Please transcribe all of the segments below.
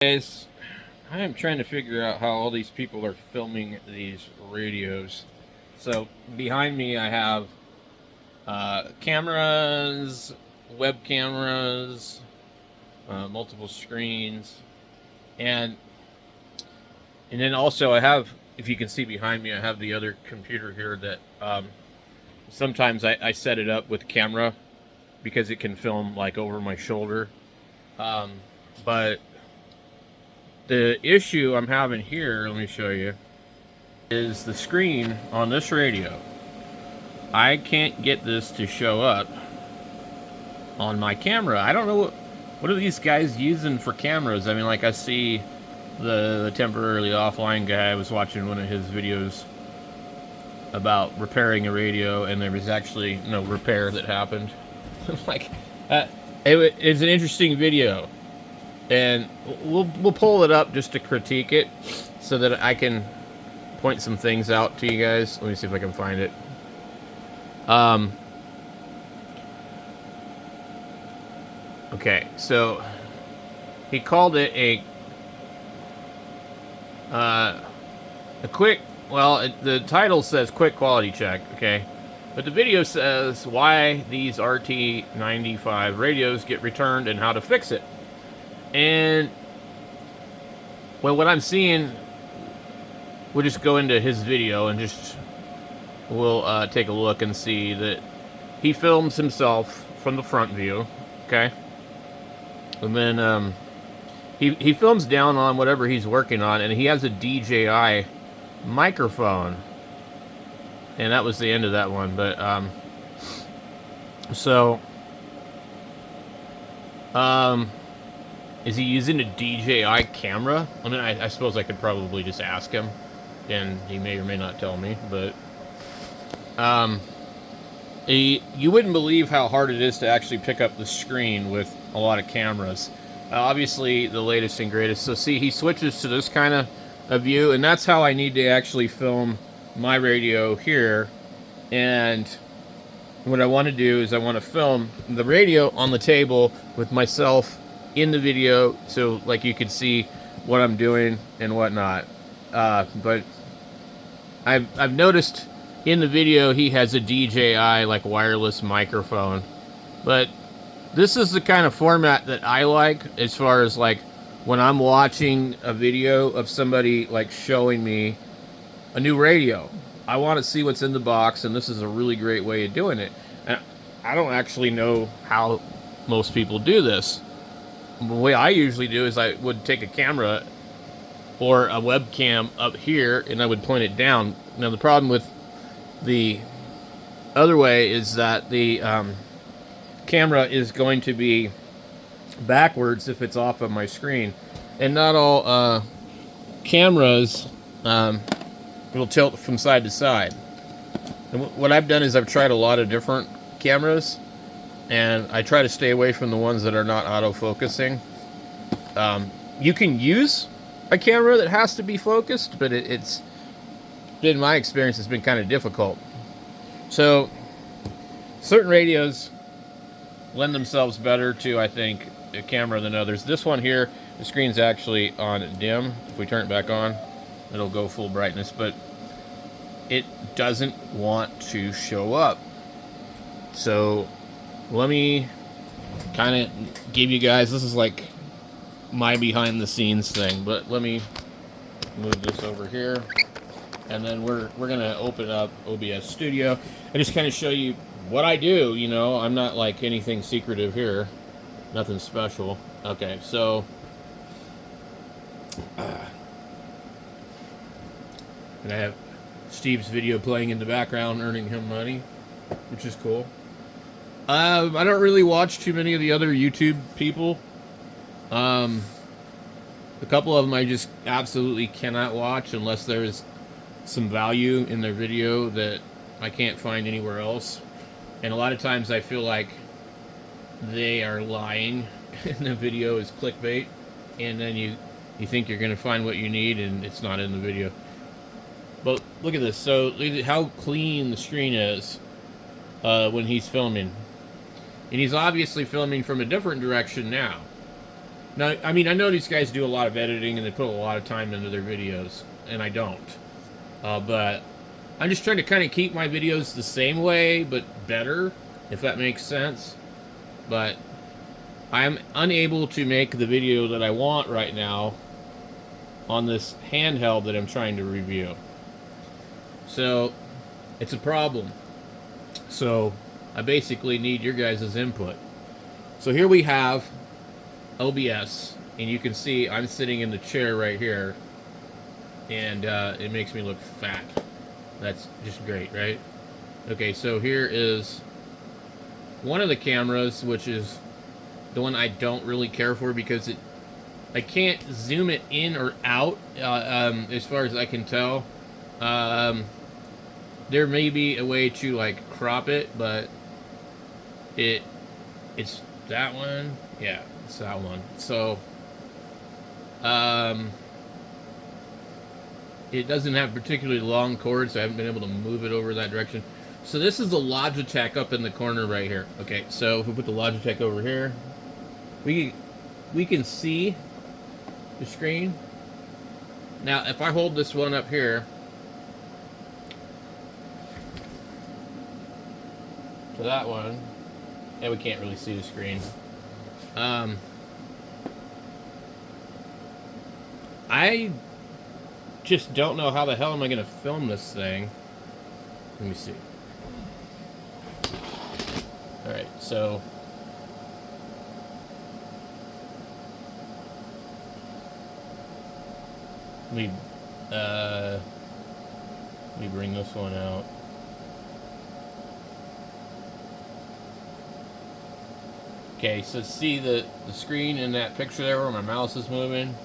Guys, I am trying to figure out how all these people are filming these radios. So behind me I have cameras, web cameras, multiple screens, and then also I have, if you can see behind me, I have the other computer here that sometimes I set it up with camera because it can film like over my shoulder, but the issue I'm having here, let me show you, is the screen on this radio. I can't get this to show up on my camera. I don't know what are these guys using for cameras. I mean, like I see the temporarily offline guy. I was watching one of his videos about repairing a radio, and there was actually no repair that happened. Like, it's an interesting video. And we'll pull it up just to critique it so that I can point some things out to you guys. Let me see if I can find it. Okay, so he called it a quick, well, the title says quick quality check, okay? But the video says why these RT95 radios get returned and how to fix it. And, well, what I'm seeing, we'll just go into his video and we'll take a look and see that he films himself from the front view, okay? And then he films down on whatever he's working on, and he has a DJI microphone. And that was the end of that one, but, is he using a DJI camera? I mean, I suppose I could probably just ask him, and he may or may not tell me, but you wouldn't believe how hard it is to actually pick up the screen with a lot of cameras. Obviously, the latest and greatest. So see, he switches to this kind of a view, and that's how I need to actually film my radio here. And what I want to do is I want to film the radio on the table with myself in the video, so like you can see what I'm doing and whatnot. But I've noticed in the video he has a DJI like wireless microphone, but this is the kind of format that I like as far as like when I'm watching a video of somebody like showing me a new radio. I want to see what's in the box, and this is a really great way of doing it. And I don't actually know how most people do this. The way I usually do is I would take a camera or a webcam up here and I would point it down. Now the problem with the other way is that the camera is going to be backwards if it's off of my screen, and not all cameras will tilt from side to side. And what I've done is I've tried a lot of different cameras, and I try to stay away from the ones that are not auto-focusing. You can use a camera that has to be focused, but it's been, my experience has been kind of difficult. So certain radios lend themselves better to, I think, a camera than others. This one here, the screen's actually on dim. If we turn it back on, it'll go full brightness, but it doesn't want to show up. So let me kind of give you guys, this is like my behind the scenes thing, but let me move this over here, and then we're gonna open up OBS Studio and just kind of show you what I do. You know, I'm not like anything secretive here, nothing special. Okay, so and I have Steve's video playing in the background, earning him money, which is cool. I don't really watch too many of the other YouTube people. A couple of them I just absolutely cannot watch unless there's some value in their video that I can't find anywhere else. And a lot of times I feel like they are lying and the video is clickbait, and then you think you're going to find what you need and it's not in the video. But look at this. So look at how clean the screen is when he's filming. And he's obviously filming from a different direction now. Now, I mean, I know these guys do a lot of editing and they put a lot of time into their videos, and I don't. But I'm just trying to kind of keep my videos the same way, but better, if that makes sense. But I'm unable to make the video that I want right now on this handheld that I'm trying to review. So, it's a problem. So, I basically need your guys' input. So here we have OBS, and you can see I'm sitting in the chair right here, and it makes me look fat. That's just great, right? Okay, so here is one of the cameras, which is the one I don't really care for because I can't zoom it in or out as far as I can tell. There may be a way to like crop it, but it's that one. Yeah, it's that one. So it doesn't have particularly long cords, so I haven't been able to move it over that direction. So this is the LogiTech up in the corner right here. Okay, so if we put the LogiTech over here, we can see the screen. Now, if I hold this one up here to that one, and we can't really see the screen. I just don't know how the hell am I going to film this thing. Let me see. Alright, so let me bring this one out. Okay, so see the screen in that picture there where my mouse is moving?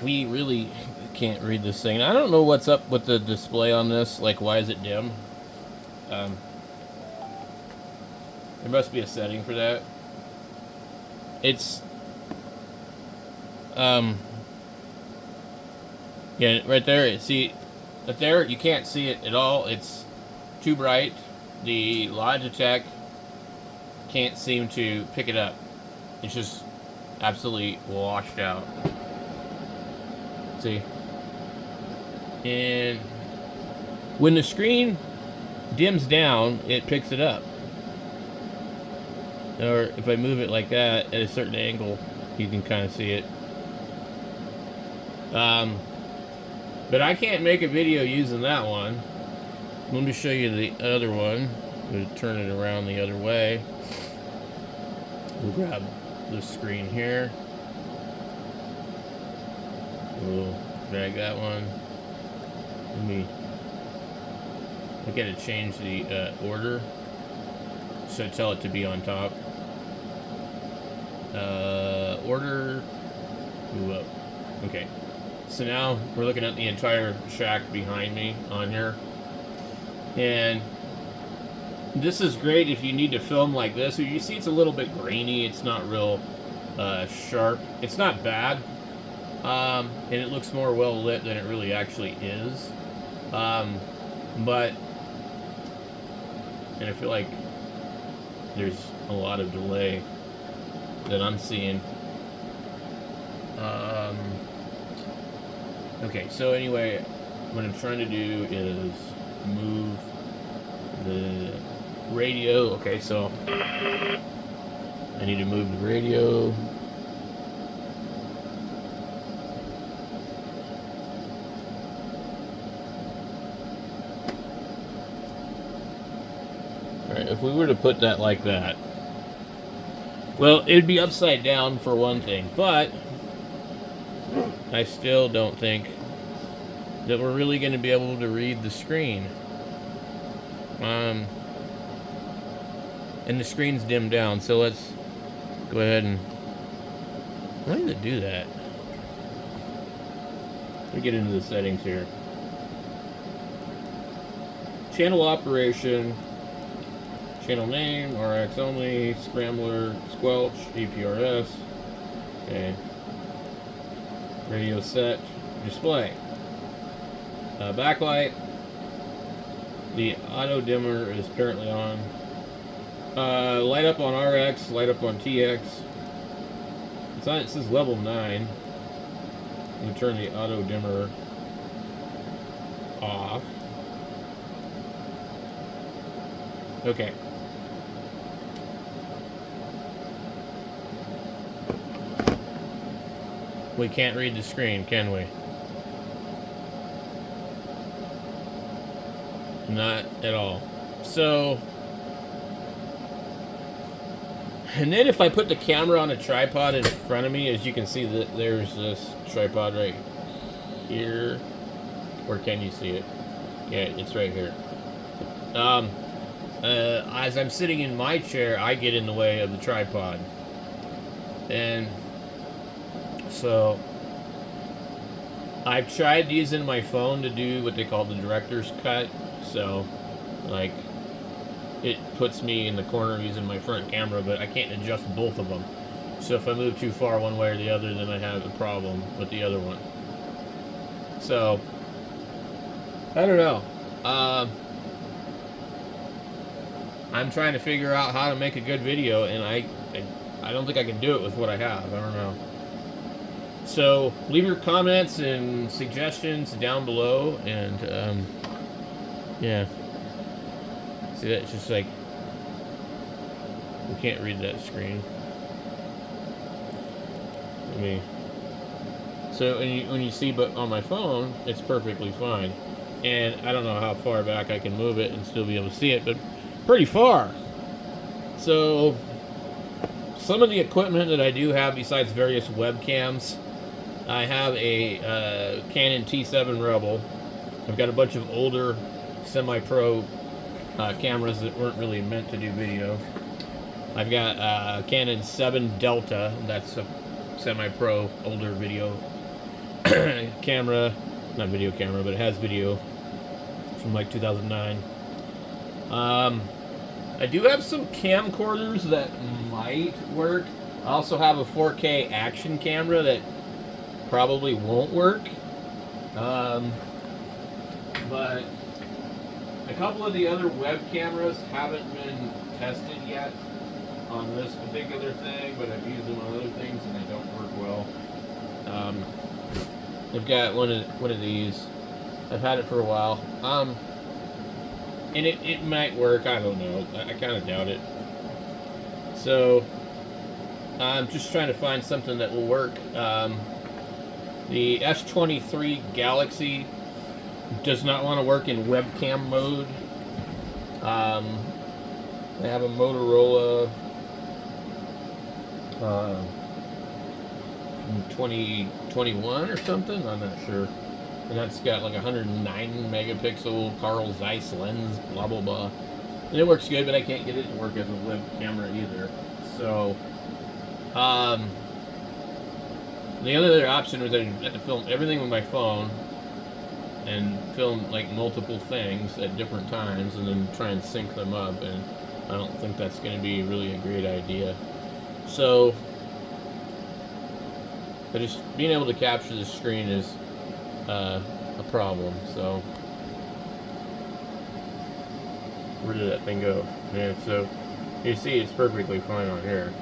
We really can't read this thing. I don't know what's up with the display on this. Like, why is it dim? There must be a setting for that. It's yeah, right there. See, up there you can't see it at all. It's too bright. The Logitech can't seem to pick it up. It's just absolutely washed out. See? And when the screen dims down, it picks it up. Or if I move it like that at a certain angle, you can kind of see it. But I can't make a video using that one. Let me show you the other one. We'll turn it around the other way. We'll grab the screen here. We'll drag that one. I gotta change the order. So tell it to be on top. Order. Move up. Okay. So now we're looking at the entire shack behind me on here. And this is great if you need to film like this. You see it's a little bit grainy. It's not real sharp. It's not bad. And it looks more well lit than it really actually is. But, and I feel like there's a lot of delay that I'm seeing. Okay, so anyway, what I'm trying to do is move the radio. Okay, so I need to move the radio. Alright, if we were to put that like that, well, it'd be upside down for one thing, but I still don't think that we're really going to be able to read the screen. And the screen's dimmed down, so let's go ahead and... Why does it do that? Let me get into the settings here. Channel operation, channel name, RX only, scrambler, squelch, APRS. Okay. Radio set, display. Backlight. The auto dimmer is currently on. Light up on RX, light up on TX. It's on, it says level 9. I'm going to turn the auto dimmer off. Okay. We can't read the screen, can we? Not at all. So, and then if I put the camera on a tripod in front of me, as you can see, that there's this tripod right here. Or can you see it? Yeah, it's right here. As I'm sitting in my chair, I get in the way of the tripod. And so I've tried using my phone to do what they call the director's cut. So, like, it puts me in the corner using my front camera, but I can't adjust both of them. So if I move too far one way or the other, then I have a problem with the other one. So, I don't know. I'm trying to figure out how to make a good video, and I don't think I can do it with what I have. I don't know. So leave your comments and suggestions down below, and yeah. See, that's just like, we can't read that screen. So when you see, but on my phone, it's perfectly fine. And I don't know how far back I can move it and still be able to see it, but pretty far. So some of the equipment that I do have besides various webcams, I have a Canon T7 Rebel. I've got a bunch of older semi-pro cameras that weren't really meant to do video. I've got Canon 7 Delta. That's a semi-pro older video camera. Not video camera, but it has video from like 2009. I do have some camcorders that might work. I also have a 4K action camera that probably won't work. But a couple of the other web cameras haven't been tested yet on this particular thing, but I've used them on other things and they don't work well. I've got one of these. I've had it for a while. And it might work, I don't know. I kind of doubt it. So I'm just trying to find something that will work. The S23 Galaxy does not want to work in webcam mode. I have a Motorola from 2021 or something, I'm not sure. And that's got like 109 megapixel Carl Zeiss lens, blah blah blah. And it works good, but I can't get it to work as a web camera either. So, the other option was I had to film everything with my phone and film like multiple things at different times and then try and sync them up, and I don't think that's going to be really a great idea. So, but just being able to capture the screen is a problem. So, where did that thing go? Yeah, so you see it's perfectly fine on here.